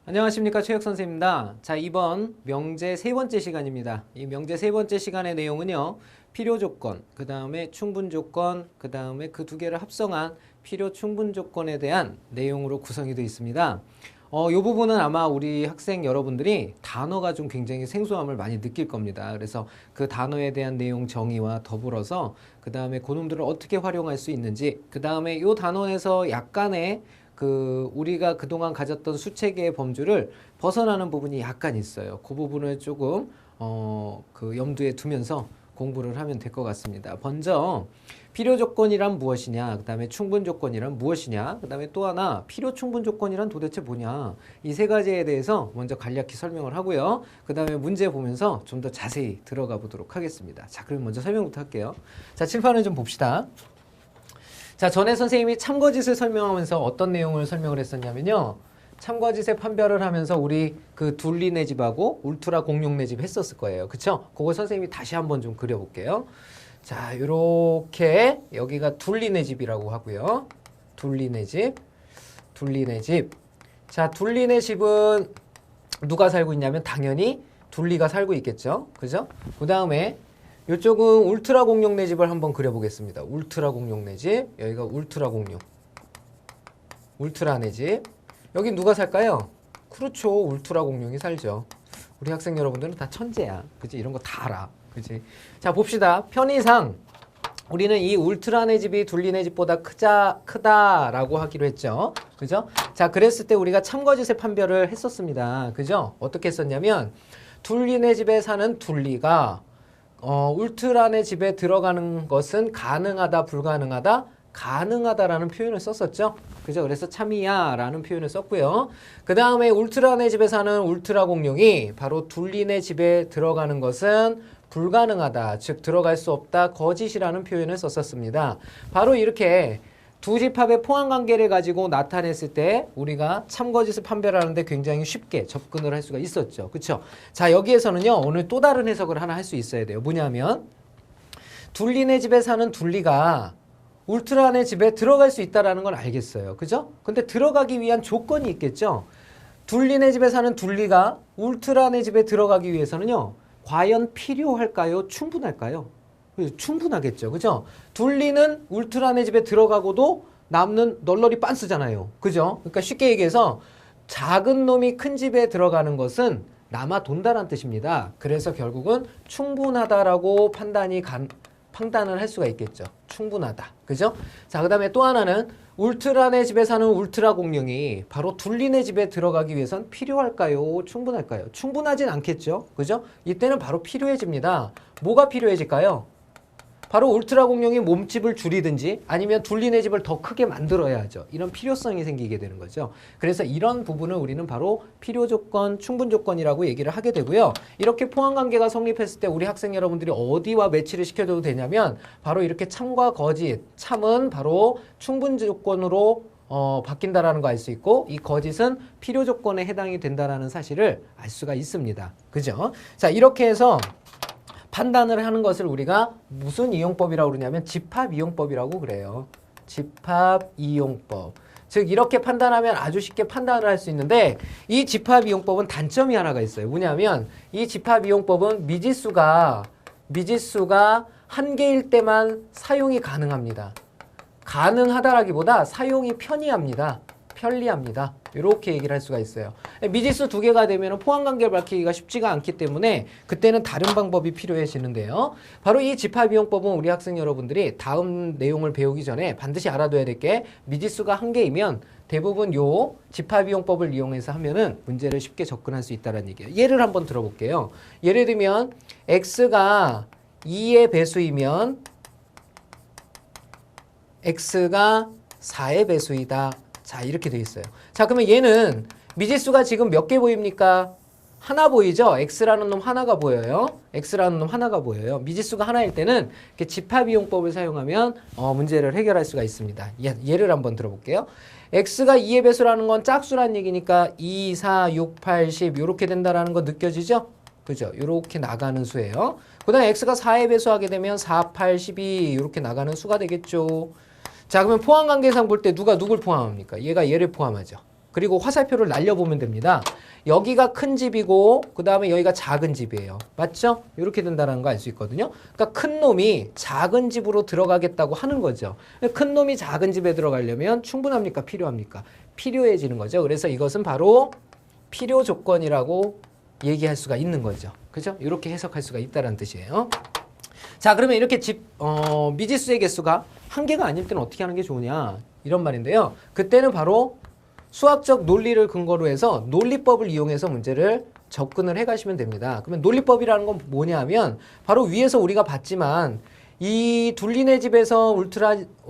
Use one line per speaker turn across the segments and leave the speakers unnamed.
안녕하십니까, 최혁 선생입니다. 자, 이번 명제 세 번째 시간입니다. 이 명제 세 번째 시간의 내용은요, 필요 조건, 그 다음에 충분 조건, 그 다음에 그 두 개를 합성한 필요 충분 조건에 대한 내용으로 구성이 되어 있습니다. 이 부분은 아마 우리 학생 여러분들이 단어가 좀 굉장히 생소함을 많이 느낄 겁니다. 그래서 그 단어에 대한 내용 정의와 더불어서 그 다음에 그놈들을 어떻게 활용할 수 있는지, 그 다음에 이 단원에서 약간의 우리가 그동안 가졌던 수체계의 범주를 벗어나는 부분이 약간 있어요. 그 부분을 조금 염두에 두면서 공부를 하면 될 것 같습니다. 먼저 필요 조건이란 무엇이냐, 그 다음에 충분 조건이란 무엇이냐, 그 다음에 또 하나 필요 충분 조건이란 도대체 뭐냐, 이 세 가지에 대해서 먼저 간략히 설명을 하고요. 그 다음에 문제 보면서 좀 더 자세히 들어가 보도록 하겠습니다. 자, 그럼 먼저 설명부터 할게요. 자, 칠판을 좀 봅시다. 자, 전에 선생님이 참거짓을 설명하면서 어떤 내용을 설명을 했었냐면요, 참거짓의 판별을 하면서 우리 그 둘리네 집하고 울트라 공룡네 집 했었을 거예요. 그쵸? 그거 선생님이 다시 한번 좀 그려볼게요. 자, 요렇게 여기가 둘리네 집이라고 하고요. 둘리네 집. 자, 둘리네 집은 누가 살고 있냐면 당연히 둘리가 살고 있겠죠. 그죠? 그 다음에 이쪽은 울트라 공룡네 집을 한번 그려보겠습니다. 울트라 공룡네 집. 여기가 울트라 공룡. 울트라네 집. 여기 누가 살까요? 그렇죠. 울트라 공룡이 살죠. 우리 학생 여러분들은 다 천재야. 그치? 이런 거 다 알아. 그치? 자, 봅시다. 편의상 우리는 이 울트라네 집이 둘리네 집보다 크다라고 하기로 했죠. 그죠? 자, 그랬을 때 우리가 참거짓의 판별을 했었습니다. 그죠? 어떻게 했었냐면 둘리네 집에 사는 둘리가 울트라네 집에 들어가는 것은 가능하다, 불가능하다, 가능하다라는 표현을 썼었죠. 그죠? 그래서 참이야라는 표현을 썼고요. 그 다음에 울트라네 집에 사는 울트라 공룡이 바로 둘리네 집에 들어가는 것은 불가능하다, 즉 들어갈 수 없다, 거짓이라는 표현을 썼었습니다. 바로 이렇게 두 집합의 포함관계를 가지고 나타냈을 때 우리가 참거짓을 판별하는데 굉장히 쉽게 접근을 할 수가 있었죠. 그쵸? 자, 여기에서는요, 오늘 또 다른 해석을 하나 할 수 있어야 돼요. 뭐냐면 둘리네 집에 사는 둘리가 울트라네 집에 들어갈 수 있다는 걸 알겠어요. 그죠? 근데 들어가기 위한 조건이 있겠죠? 둘리네 집에 사는 둘리가 울트라네 집에 들어가기 위해서는요, 과연 필요할까요? 충분할까요? 충분하겠죠. 그죠? 둘리는 울트라네 집에 들어가고도 남는 널널이 빤스잖아요. 그죠? 그러니까 쉽게 얘기해서 작은 놈이 큰 집에 들어가는 것은 남아 돈다란 뜻입니다. 그래서 결국은 충분하다라고 판단을 할 수가 있겠죠. 충분하다. 그죠? 자, 그 다음에 또 하나는 울트라네 집에 사는 울트라 공룡이 바로 둘리네 집에 들어가기 위해선 필요할까요? 충분할까요? 충분하진 않겠죠. 그죠? 이때는 바로 필요해집니다. 뭐가 필요해질까요? 바로 울트라 공룡이 몸집을 줄이든지 아니면 둘리네 집을 더 크게 만들어야죠. 이런 필요성이 생기게 되는 거죠. 그래서 이런 부분을 우리는 바로 필요 조건, 충분 조건이라고 얘기를 하게 되고요. 이렇게 포함관계가 성립했을 때 우리 학생 여러분들이 어디와 매치를 시켜줘도 되냐면 바로 이렇게 참과 거짓, 참은 바로 충분 조건으로 바뀐다라는 거 알 수 있고, 이 거짓은 필요 조건에 해당이 된다라는 사실을 알 수가 있습니다. 그죠? 자, 이렇게 해서 판단을 하는 것을 우리가 무슨 이용법이라고 그러냐면 집합이용법이라고 그래요. 집합이용법. 즉 이렇게 판단하면 아주 쉽게 판단을 할 수 있는데, 이 집합이용법은 단점이 하나가 있어요. 뭐냐면 이 집합이용법은 미지수가 한 개일 때만 사용이 가능합니다. 가능하다라기보다 사용이 편리합니다. 이렇게 얘기를 할 수가 있어요. 미지수 두 개가 되면 포함관계를 밝히기가 쉽지가 않기 때문에 그때는 다른 방법이 필요해지는데요. 바로 이 집합이용법은 우리 학생 여러분들이 다음 내용을 배우기 전에 반드시 알아둬야 될 게, 미지수가 한 개이면 대부분 요 집합이용법을 이용해서 하면은 문제를 쉽게 접근할 수 있다는 얘기예요. 예를 한번 들어볼게요. 예를 들면 x가 2의 배수이면 x가 4의 배수이다. 자, 이렇게 돼 있어요. 자, 그러면 얘는 미지수가 지금 몇 개 보입니까? 하나 보이죠? x라는 놈 하나가 보여요. 미지수가 하나일 때는 이렇게 집합이용법을 사용하면 문제를 해결할 수가 있습니다. 예를 한번 들어볼게요. x가 2의 배수라는 건 짝수란 얘기니까 2, 4, 6, 8, 10 이렇게 된다라는 거 느껴지죠? 그죠? 이렇게 나가는 수예요. 그 다음에 x가 4의 배수하게 되면 4, 8, 12 이렇게 나가는 수가 되겠죠. 자, 그러면 포함관계상 볼 때 누가 누굴 포함합니까? 얘가 얘를 포함하죠. 그리고 화살표를 날려보면 됩니다. 여기가 큰 집이고 그 다음에 여기가 작은 집이에요. 맞죠? 이렇게 된다는 거 알 수 있거든요. 그러니까 큰 놈이 작은 집으로 들어가겠다고 하는 거죠. 큰 놈이 작은 집에 들어가려면 충분합니까? 필요합니까? 필요해지는 거죠. 그래서 이것은 바로 필요 조건이라고 얘기할 수가 있는 거죠. 그죠? 이렇게 해석할 수가 있다는 뜻이에요. 자, 그러면 이렇게 미지수의 개수가 한 개가 아닐 때는 어떻게 하는 게 좋으냐? 이런 말인데요. 그때는 바로 수학적 논리를 근거로 해서 논리법을 이용해서 문제를 접근을 해 가시면 됩니다. 그러면 논리법이라는 건 뭐냐 하면 바로 위에서 우리가 봤지만 이 둘리네 집에서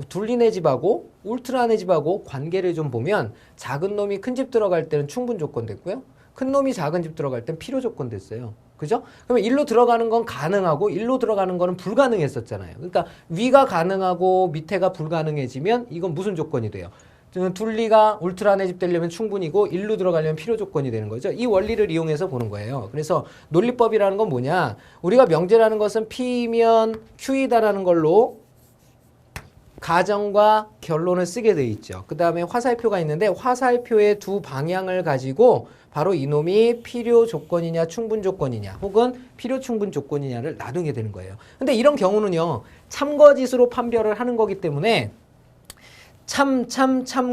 둘리네 집하고 울트라네 집하고 관계를 좀 보면 작은 놈이 큰 집 들어갈 때는 충분 조건 됐고요. 큰 놈이 작은 집 들어갈 때는 필요 조건 됐어요. 그죠? 그러면 일로 들어가는 건 가능하고 일로 들어가는 거는 불가능했었잖아요. 그러니까 위가 가능하고 밑에가 불가능해지면 이건 무슨 조건이 돼요? 둘리가 울트라네 집 되려면 충분이고 일로 들어가려면 필요 조건이 되는 거죠. 이 원리를 이용해서 보는 거예요. 그래서 논리법이라는 건 뭐냐? 우리가 명제라는 것은 P면 Q이다라는 걸로 가정과 결론을 쓰게 돼 있죠. 그 다음에 화살표가 있는데 화살표의 두 방향을 가지고 바로 이놈이 필요 조건이냐 충분 조건이냐 혹은 필요 충분 조건이냐를 나누게 되는 거예요. 근데 이런 경우는요. 참거짓으로 판별을 하는 거기 때문에 참,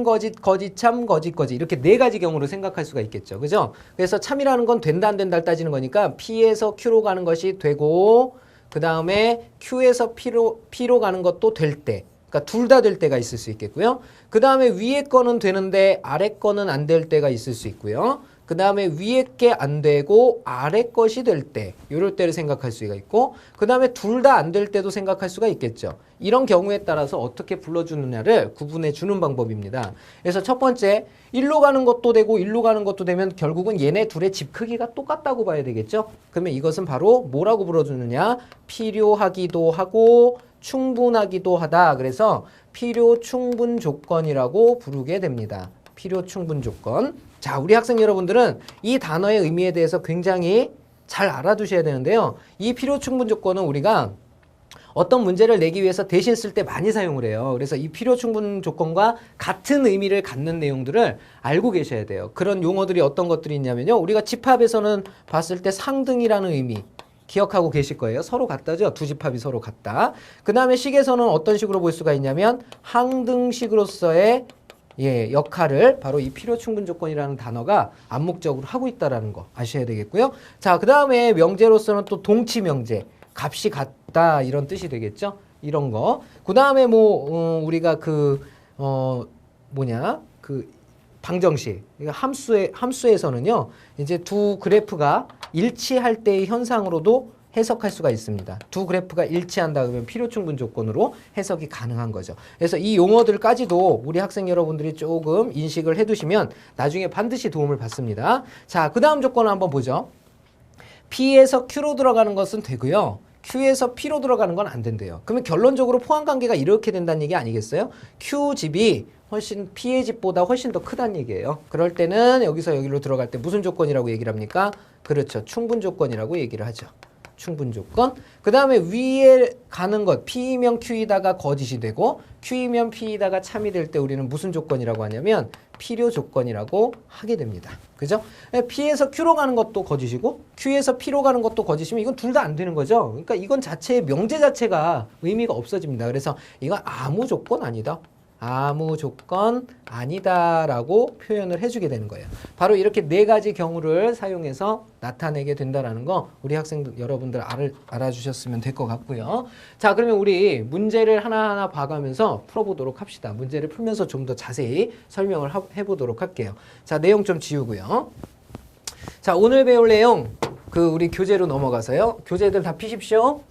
거짓, 참, 거짓 이렇게 네 가지 경우로 생각할 수가 있겠죠. 그죠? 그래서 참이라는 건 된다 안 된다를 따지는 거니까 P에서 Q로 가는 것이 되고 그 다음에 Q에서 P로 가는 것도 될 때 그러니까 둘 다 될 때가 있을 수 있겠고요. 그 다음에 위에 거는 되는데 아래 거는 안 될 때가 있을 수 있고요. 그 다음에 위에 게 안 되고 아래 것이 될 때 이럴 때를 생각할 수가 있고 그 다음에 둘 다 안 될 때도 생각할 수가 있겠죠. 이런 경우에 따라서 어떻게 불러주느냐를 구분해 주는 방법입니다. 그래서 첫 번째 일로 가는 것도 되고 일로 가는 것도 되면 결국은 얘네 둘의 집 크기가 똑같다고 봐야 되겠죠. 그러면 이것은 바로 뭐라고 불러주느냐? 필요하기도 하고 충분하기도 하다. 그래서 필요 충분 조건이라고 부르게 됩니다. 필요 충분 조건. 자, 우리 학생 여러분들은 이 단어의 의미에 대해서 굉장히 잘 알아두셔야 되는데요. 이 필요 충분 조건은 우리가 어떤 문제를 내기 위해서 대신 쓸 때 많이 사용을 해요. 그래서 이 필요 충분 조건과 같은 의미를 갖는 내용들을 알고 계셔야 돼요. 그런 용어들이 어떤 것들이 있냐면요. 우리가 집합에서는 봤을 때 상등이라는 의미 기억하고 계실 거예요. 서로 같다죠. 두 집합이 서로 같다. 그 다음에 식에서는 어떤 식으로 볼 수가 있냐면 항등식으로서의 역할을 바로 이 필요 충분 조건이라는 단어가 암묵적으로 하고 있다는 거 아셔야 되겠고요. 자, 그 다음에 명제로서는 또 동치 명제, 값이 같다 이런 뜻이 되겠죠. 이런 거. 그 다음에 우리가 방정식, 함수에서는요, 이제 두 그래프가 일치할 때의 현상으로도 해석할 수가 있습니다. 두 그래프가 일치한다 그러면 필요 충분 조건으로 해석이 가능한 거죠. 그래서 이 용어들까지도 우리 학생 여러분들이 조금 인식을 해두시면 나중에 반드시 도움을 받습니다. 자, 그 다음 조건을 한번 보죠. P에서 Q로 들어가는 것은 되고요. Q에서 P로 들어가는 건 안 된대요. 그러면 결론적으로 포함관계가 이렇게 된다는 얘기 아니겠어요? Q집이 훨씬 P의 집보다 훨씬 더 크다는 얘기예요. 그럴 때는 여기서 여기로 들어갈 때 무슨 조건이라고 얘기를 합니까? 그렇죠. 충분 조건이라고 얘기를 하죠. 충분 조건. 그 다음에 위에 가는 것 P이면 Q이다가 거짓이 되고 Q이면 P이다가 참이 될 때 우리는 무슨 조건이라고 하냐면 필요 조건이라고 하게 됩니다. 그죠? P에서 Q로 가는 것도 거짓이고 Q에서 P로 가는 것도 거짓이면 이건 둘 다 안 되는 거죠. 그러니까 이건 명제 자체가 의미가 없어집니다. 그래서 이건 아무 조건 아니다. 아무 조건 아니다라고 표현을 해주게 되는 거예요. 바로 이렇게 네 가지 경우를 사용해서 나타내게 된다는 거 우리 학생들 여러분들 알아주셨으면 될 것 같고요. 자, 그러면 우리 문제를 하나하나 봐가면서 풀어보도록 합시다. 문제를 풀면서 좀 더 자세히 설명을 해보도록 할게요. 자, 내용 좀 지우고요. 자, 오늘 배울 내용 우리 교재로 넘어가서요. 교재들 다 피십시오.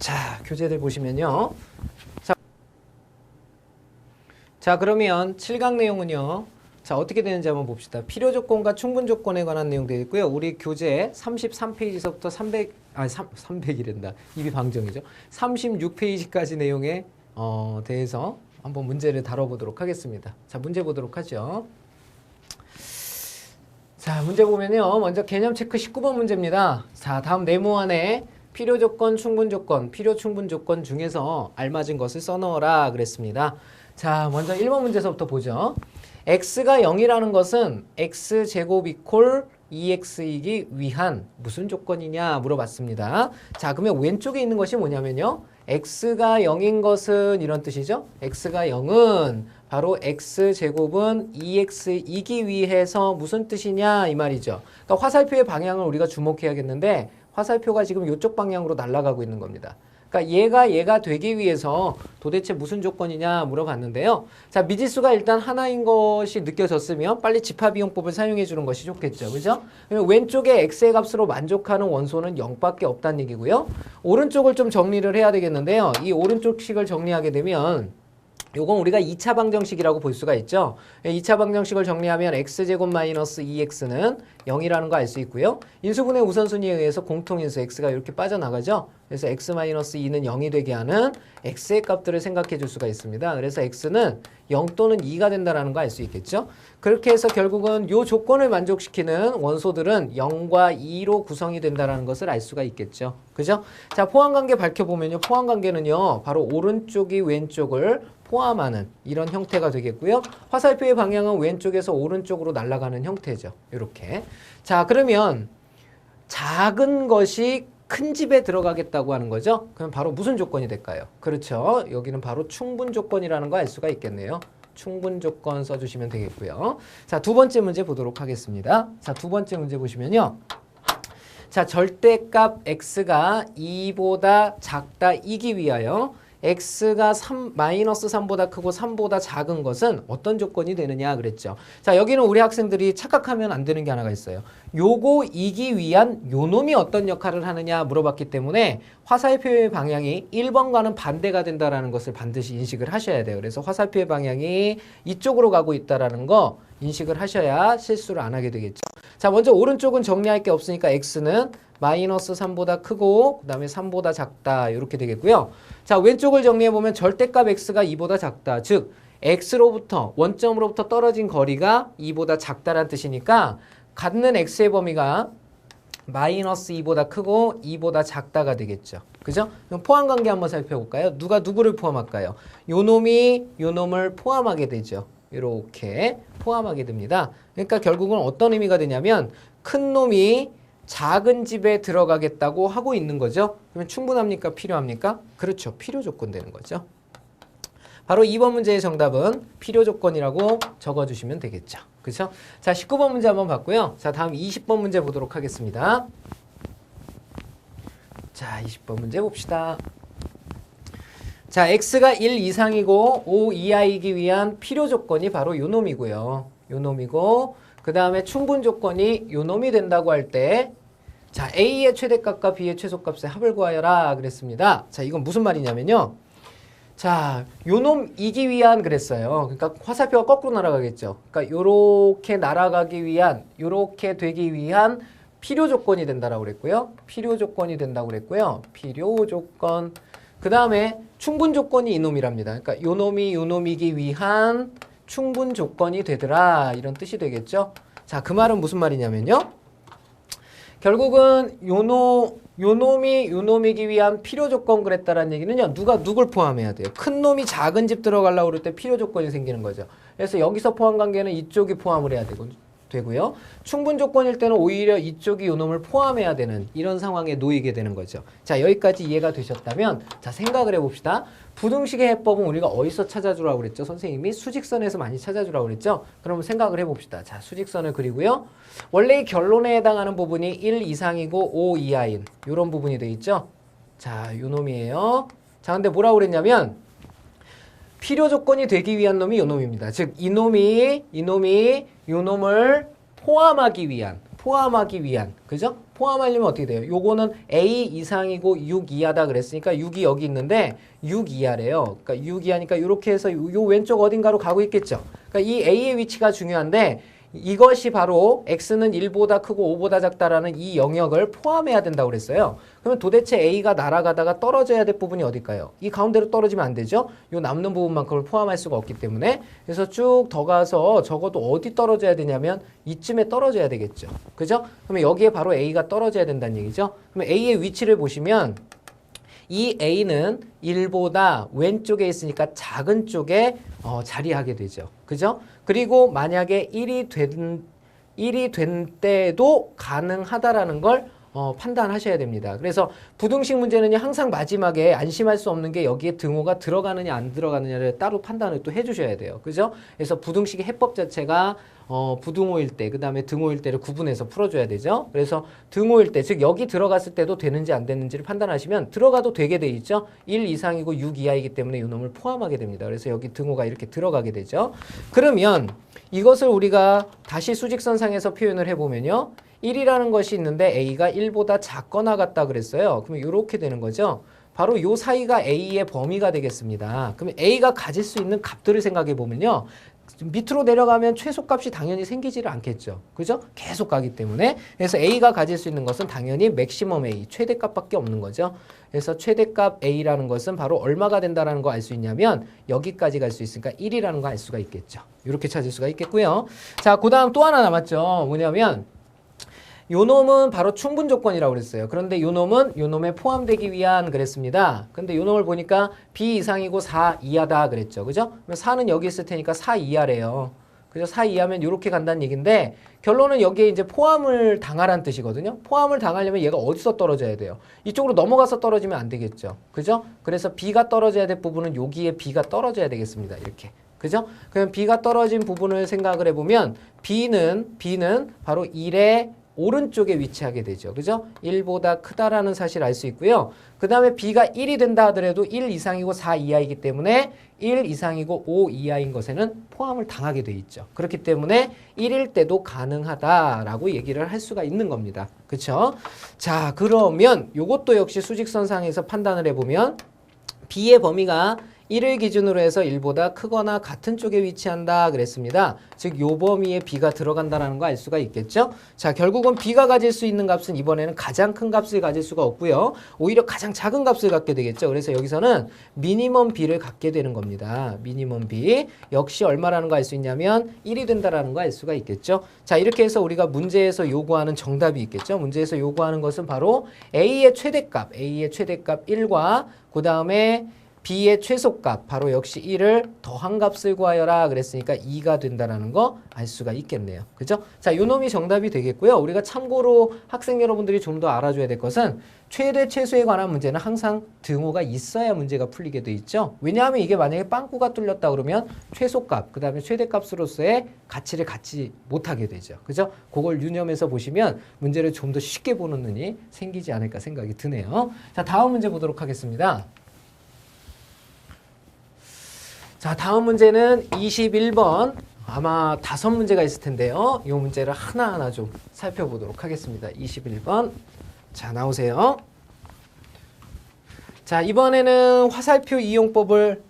자, 교재들 보시면요. 자, 그러면 7강 내용은요. 자, 어떻게 되는지 한번 봅시다. 필요 조건과 충분 조건에 관한 내용 되어 있고요. 우리 교재 33페이지서부터 300이란다. 입이 방정이죠. 36페이지까지 내용에 대해서 한번 문제를 다뤄보도록 하겠습니다. 자, 문제 보도록 하죠. 자, 문제 보면요. 먼저 개념 체크 19번 문제입니다. 자, 다음 네모 안에 필요 조건, 충분 조건, 필요 충분 조건 중에서 알맞은 것을 써넣어라 그랬습니다. 자, 먼저 1번 문제서부터 보죠. x가 0이라는 것은 x제곱 이퀄 2x이기 위한 무슨 조건이냐 물어봤습니다. 자, 그러면 왼쪽에 있는 것이 뭐냐면요. x가 0인 것은 이런 뜻이죠. x가 0은 바로 x제곱은 2x이기 위해서 무슨 뜻이냐 이 말이죠. 그러니까 화살표의 방향을 우리가 주목해야겠는데 화살표가 지금 이쪽 방향으로 날아가고 있는 겁니다. 그러니까 얘가 되기 위해서 도대체 무슨 조건이냐 물어봤는데요. 자, 미지수가 일단 하나인 것이 느껴졌으면 빨리 집합이용법을 사용해 주는 것이 좋겠죠. 그죠? 왼쪽에 x의 값으로 만족하는 원소는 0밖에 없다는 얘기고요. 오른쪽을 좀 정리를 해야 되겠는데요. 이 오른쪽 식을 정리하게 되면 요건 우리가 2차 방정식이라고 볼 수가 있죠. 2차 방정식을 정리하면 x제곱 마이너스 2x는 0이라는 거 알 수 있고요. 인수분해 우선순위에 의해서 공통인수 x가 이렇게 빠져나가죠. 그래서 x 마이너스 2는 0이 되게 하는 x의 값들을 생각해 줄 수가 있습니다. 그래서 x는 0 또는 2가 된다는 거 알 수 있겠죠. 그렇게 해서 결국은 요 조건을 만족시키는 원소들은 0과 2로 구성이 된다는 것을 알 수가 있겠죠. 그죠? 자, 포함관계 밝혀보면요. 포함관계는요. 바로 오른쪽이 왼쪽을 포함하는 이런 형태가 되겠고요. 화살표의 방향은 왼쪽에서 오른쪽으로 날아가는 형태죠. 이렇게. 자, 그러면 작은 것이 큰 집에 들어가겠다고 하는 거죠. 그럼 바로 무슨 조건이 될까요? 그렇죠. 여기는 바로 충분 조건이라는 거 알 수가 있겠네요. 충분 조건 써주시면 되겠고요. 자, 두 번째 문제 보도록 하겠습니다. 자, 두 번째 문제 보시면요. 자, 절대값 x가 2보다 작다이기 위하여 x가 마이너스 3보다 크고 3보다 작은 것은 어떤 조건이 되느냐 그랬죠. 자, 여기는 우리 학생들이 착각하면 안 되는 게 하나가 있어요. 요거 이기 위한 요 놈이 어떤 역할을 하느냐 물어봤기 때문에 화살표의 방향이 1번과는 반대가 된다는 것을 반드시 인식을 하셔야 돼요. 그래서 화살표의 방향이 이쪽으로 가고 있다는 거 인식을 하셔야 실수를 안 하게 되겠죠. 자, 먼저 오른쪽은 정리할 게 없으니까 x는 마이너스 3보다 크고 그 다음에 3보다 작다 이렇게 되겠고요. 자, 왼쪽을 정리해보면 절대값 x가 2보다 작다. 즉 x로부터 원점으로부터 떨어진 거리가 2보다 작다란 뜻이니까 갖는 x의 범위가 마이너스 2보다 크고 2보다 작다가 되겠죠. 그죠? 그럼 포함관계 한번 살펴볼까요? 누가 누구를 포함할까요? 요 놈이 요 놈을 포함하게 되죠. 이렇게 포함하게 됩니다. 그러니까 결국은 어떤 의미가 되냐면 큰 놈이 작은 집에 들어가겠다고 하고 있는 거죠. 그러면 충분합니까? 필요합니까? 그렇죠. 필요 조건 되는 거죠. 바로 2번 문제의 정답은 필요 조건이라고 적어주시면 되겠죠. 그렇죠? 자, 19번 문제 한번 봤고요. 자, 다음 20번 문제 보도록 하겠습니다. 자, 20번 문제 봅시다. 자, x가 1 이상이고 5 이하이기 위한 필요 조건이 바로 요 놈이고요. 요 놈이고 그 다음에 충분 조건이 요 놈이 된다고 할 때 자, a의 최대값과 b의 최소값의 합을 구하여라 그랬습니다. 자, 이건 무슨 말이냐면요. 자, 요 놈이기 위한 그랬어요. 그러니까 화살표가 거꾸로 날아가겠죠. 그러니까 요렇게 날아가기 위한, 요렇게 되기 위한 필요 조건이 된다라고 그랬고요. 필요 조건이 된다고 그랬고요. 필요 조건. 그 다음에 충분 조건이 이놈이랍니다. 그러니까 요 놈이기 위한 충분 조건이 되더라. 이런 뜻이 되겠죠. 자, 그 말은 무슨 말이냐면요. 결국은 요 놈이기 위한 필요 조건 그랬다라는 얘기는요. 누가 누굴 포함해야 돼요? 큰 놈이 작은 집 들어가려고 그럴 때 필요 조건이 생기는 거죠. 그래서 여기서 포함 관계는 이쪽이 포함을 해야 되고요. 충분 조건일 때는 오히려 이쪽이 요 놈을 포함해야 되는 이런 상황에 놓이게 되는 거죠. 자, 여기까지 이해가 되셨다면 자, 생각을 해봅시다. 부등식의 해법은 우리가 어디서 찾아주라고 그랬죠? 선생님이 수직선에서 많이 찾아주라고 그랬죠? 그러면 생각을 해봅시다. 자, 수직선을 그리고요. 원래 이 결론에 해당하는 부분이 1 이상이고 5 이하인 이런 부분이 돼 있죠? 자, 요 놈이에요. 자, 근데 뭐라고 그랬냐면 필요 조건이 되기 위한 놈이 요 놈입니다. 즉, 이 놈이 요 놈을 포함하기 위한, 그죠? 포함하려면 어떻게 돼요? 요거는 A 이상이고 6 이하다 그랬으니까 6이 여기 있는데 6 이하래요. 그러니까 6 이하니까 이렇게 해서 요 왼쪽 어딘가로 가고 있겠죠? 그러니까 이 A의 위치가 중요한데 이것이 바로 x는 1보다 크고 5보다 작다라는 이 영역을 포함해야 된다고 그랬어요. 그러면 도대체 a가 날아가다가 떨어져야 될 부분이 어딜까요? 이 가운데로 떨어지면 안 되죠. 이 남는 부분만큼을 포함할 수가 없기 때문에 그래서 쭉 더 가서 적어도 어디 떨어져야 되냐면 이쯤에 떨어져야 되겠죠. 그죠? 그러면 여기에 바로 a가 떨어져야 된다는 얘기죠. 그러면 a의 위치를 보시면 이 A는 1보다 왼쪽에 있으니까 작은 쪽에 자리하게 되죠. 그죠? 그리고 만약에 1이 된 때도 가능하다라는 걸 판단하셔야 됩니다. 그래서 부등식 문제는 항상 마지막에 안심할 수 없는 게 여기에 등호가 들어가느냐 안 들어가느냐를 따로 판단을 또 해주셔야 돼요. 그죠? 그래서 부등식의 해법 자체가 부등호일 때, 그 다음에 등호일 때를 구분해서 풀어줘야 되죠. 그래서 등호일 때, 즉 여기 들어갔을 때도 되는지 안 되는지를 판단하시면 들어가도 되게 돼 있죠. 1 이상이고 6 이하이기 때문에 이 놈을 포함하게 됩니다. 그래서 여기 등호가 이렇게 들어가게 되죠. 그러면 이것을 우리가 다시 수직선상에서 표현을 해보면요. 1이라는 것이 있는데 A가 1보다 작거나 같다 그랬어요. 그러면 이렇게 되는 거죠. 바로 요 사이가 A의 범위가 되겠습니다. 그러면 A가 가질 수 있는 값들을 생각해 보면요. 밑으로 내려가면 최소값이 당연히 생기지를 않겠죠. 그죠? 계속 가기 때문에. 그래서 A가 가질 수 있는 것은 당연히 맥시멈 A, 최대값밖에 없는 거죠. 그래서 최대값 A라는 것은 바로 얼마가 된다는 거 알 수 있냐면 여기까지 갈 수 있으니까 1이라는 거 알 수가 있겠죠. 이렇게 찾을 수가 있겠고요. 자, 그 다음 또 하나 남았죠. 뭐냐면 요 놈은 바로 충분 조건이라고 그랬어요. 그런데 요 놈에 포함되기 위한 그랬습니다. 근데 요 놈을 보니까 b 이상이고 4 이하다 그랬죠. 그죠? 그러면 4는 여기 있을 테니까 4 이하래요. 그죠? 4 이하면 이렇게 간다는 얘기인데 결론은 여기에 이제 포함을 당하라는 뜻이거든요. 포함을 당하려면 얘가 어디서 떨어져야 돼요? 이쪽으로 넘어가서 떨어지면 안 되겠죠. 그죠? 그래서 b가 떨어져야 될 부분은 여기에 b가 떨어져야 되겠습니다. 이렇게. 그죠? 그럼 b가 떨어진 부분을 생각을 해보면 b는 바로 1의 오른쪽에 위치하게 되죠. 그죠? 1보다 크다라는 사실을 알 수 있고요. 그 다음에 b가 1이 된다 하더라도 1 이상이고 4 이하이기 때문에 1 이상이고 5 이하인 것에는 포함을 당하게 돼 있죠. 그렇기 때문에 1일 때도 가능하다라고 얘기를 할 수가 있는 겁니다. 그쵸? 자, 그러면 이것도 역시 수직선상에서 판단을 해보면 b의 범위가 1을 기준으로 해서 1보다 크거나 같은 쪽에 위치한다 그랬습니다. 즉 요 범위에 b가 들어간다는 거 알 수가 있겠죠. 자, 결국은 b가 가질 수 있는 값은 이번에는 가장 큰 값을 가질 수가 없고요. 오히려 가장 작은 값을 갖게 되겠죠. 그래서 여기서는 미니멈 b를 갖게 되는 겁니다. 미니멈 b 역시 얼마라는 거 알 수 있냐면 1이 된다라는 거 알 수가 있겠죠. 자, 이렇게 해서 우리가 문제에서 요구하는 정답이 있겠죠. 문제에서 요구하는 것은 바로 a의 최대값 1과 그 다음에 b의 최소값 바로 역시 1을 더한 값을 구하여라 그랬으니까 2가 된다는 거 알 수가 있겠네요. 그죠? 자, 요 놈이 정답이 되겠고요. 우리가 참고로 학생 여러분들이 좀 더 알아줘야 될 것은 최대 최소에 관한 문제는 항상 등호가 있어야 문제가 풀리게 돼 있죠. 왜냐하면 이게 만약에 빵꾸가 뚫렸다 그러면 최소값 그 다음에 최대값으로서의 가치를 갖지 못하게 되죠. 그죠? 그걸 유념해서 보시면 문제를 좀 더 쉽게 보는 눈이 생기지 않을까 생각이 드네요. 자, 다음 문제 보도록 하겠습니다. 자, 다음 문제는 21번. 아마 5문제가 있을 텐데요. 이 문제를 하나하나 좀 살펴보도록 하겠습니다. 21번. 자, 나오세요. 자, 이번에는 화살표 이용법을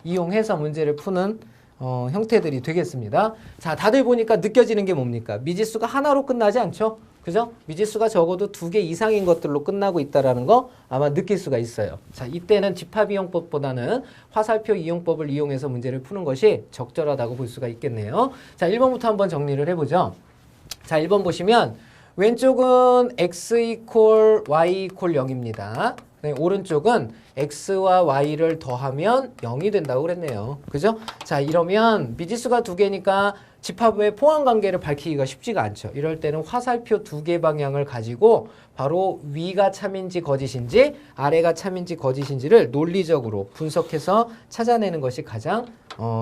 이용해서 문제를 푸는 형태들이 되겠습니다. 자, 다들 보니까 느껴지는 게 뭡니까? 미지수가 하나로 끝나지 않죠? 그죠? 미지수가 적어도 2개 이상인 것들로 끝나고 있다는 거 아마 느낄 수가 있어요. 자, 이때는 집합 이용법보다는 화살표 이용법을 이용해서 문제를 푸는 것이 적절하다고 볼 수가 있겠네요. 자, 1번부터 한번 정리를 해보죠. 자, 1번 보시면 왼쪽은 x 이퀄 y 이퀄 0입니다. 네, 오른쪽은 x와 y를 더하면 0이 된다고 그랬네요. 그죠? 자, 이러면 미지수가 2개니까 집합의 포함 관계를 밝히기가 쉽지가 않죠. 이럴 때는 화살표 2개 방향을 가지고 바로 위가 참인지 거짓인지 아래가 참인지 거짓인지를 논리적으로 분석해서 찾아내는 것이 가장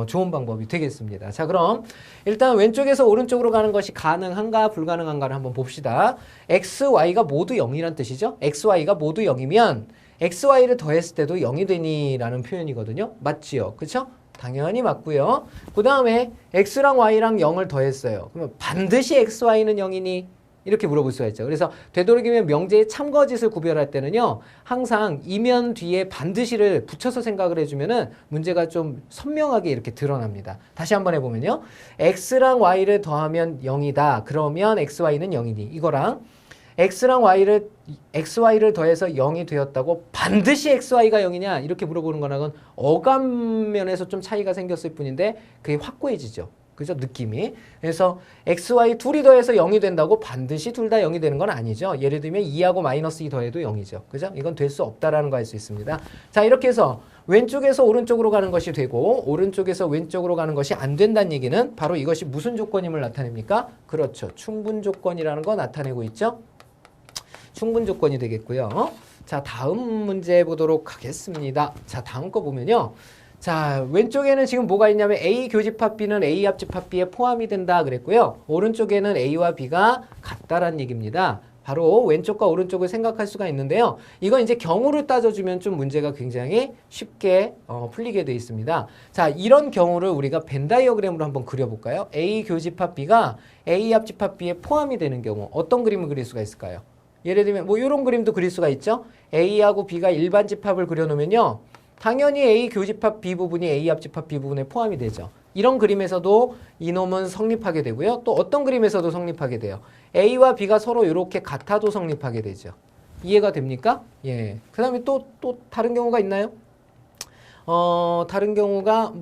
좋은 방법이 되겠습니다. 자, 그럼 일단 왼쪽에서 오른쪽으로 가는 것이 가능한가 불가능한가를 한번 봅시다. x, y가 모두 0이란 뜻이죠. x, y가 모두 0이면 x, y를 더했을 때도 0이 되니 라는 표현이거든요. 맞지요? 그쵸? 당연히 맞고요. 그 다음에 x랑 y랑 0을 더했어요. 그러면 반드시 x, y는 0이니? 이렇게 물어볼 수가 있죠. 그래서 되도록이면 명제의 참거짓을 구별할 때는요, 항상 이면 뒤에 반드시를 붙여서 생각을 해주면은 문제가 좀 선명하게 이렇게 드러납니다. 다시 한번 해보면요, x랑 y를 더하면 0이다. 그러면 xy는 0이니, 이거랑 x랑 xy를 더해서 0이 되었다고 반드시 xy가 0이냐 이렇게 물어보는 거랑은 어감 면에서 좀 차이가 생겼을 뿐인데 그게 확고해지죠. 그죠? 느낌이. 그래서 xy 둘이 더해서 0이 된다고 반드시 둘 다 0이 되는 건 아니죠. 예를 들면 2하고 마이너스 2 더해도 0이죠. 그죠? 이건 될 수 없다라는 거 알 수 있습니다. 자, 이렇게 해서 왼쪽에서 오른쪽으로 가는 것이 되고 오른쪽에서 왼쪽으로 가는 것이 안 된다는 얘기는 바로 이것이 무슨 조건임을 나타냅니까? 그렇죠. 충분 조건이라는 거 나타내고 있죠. 충분 조건이 되겠고요. 자, 다음 문제 보도록 하겠습니다. 자, 다음 거 보면요. 자, 왼쪽에는 지금 뭐가 있냐면 A 교집합 B는 A 합집합 B에 포함이 된다 그랬고요. 오른쪽에는 A와 B가 같다라는 얘기입니다. 바로 왼쪽과 오른쪽을 생각할 수가 있는데요. 이건 이제 경우를 따져주면 좀 문제가 굉장히 쉽게 풀리게 되어 있습니다. 자, 이런 경우를 우리가 벤 다이어그램으로 한번 그려볼까요? A 교집합 B가 A 합집합 B에 포함이 되는 경우 어떤 그림을 그릴 수가 있을까요? 예를 들면 뭐 이런 그림도 그릴 수가 있죠. A하고 B가 일반 집합을 그려놓으면요. 당연히 A 교집합 B 부분이 A 합집합 B 부분에 포함이 되죠. 이런 그림에서도 이놈은 성립하게 되고요. 또 어떤 그림에서도 성립하게 돼요. A와 B가 서로 이렇게 같아도 성립하게 되죠. 이해가 됩니까? 예. 그 다음에 또 다른 경우가 있나요? 다른 경우가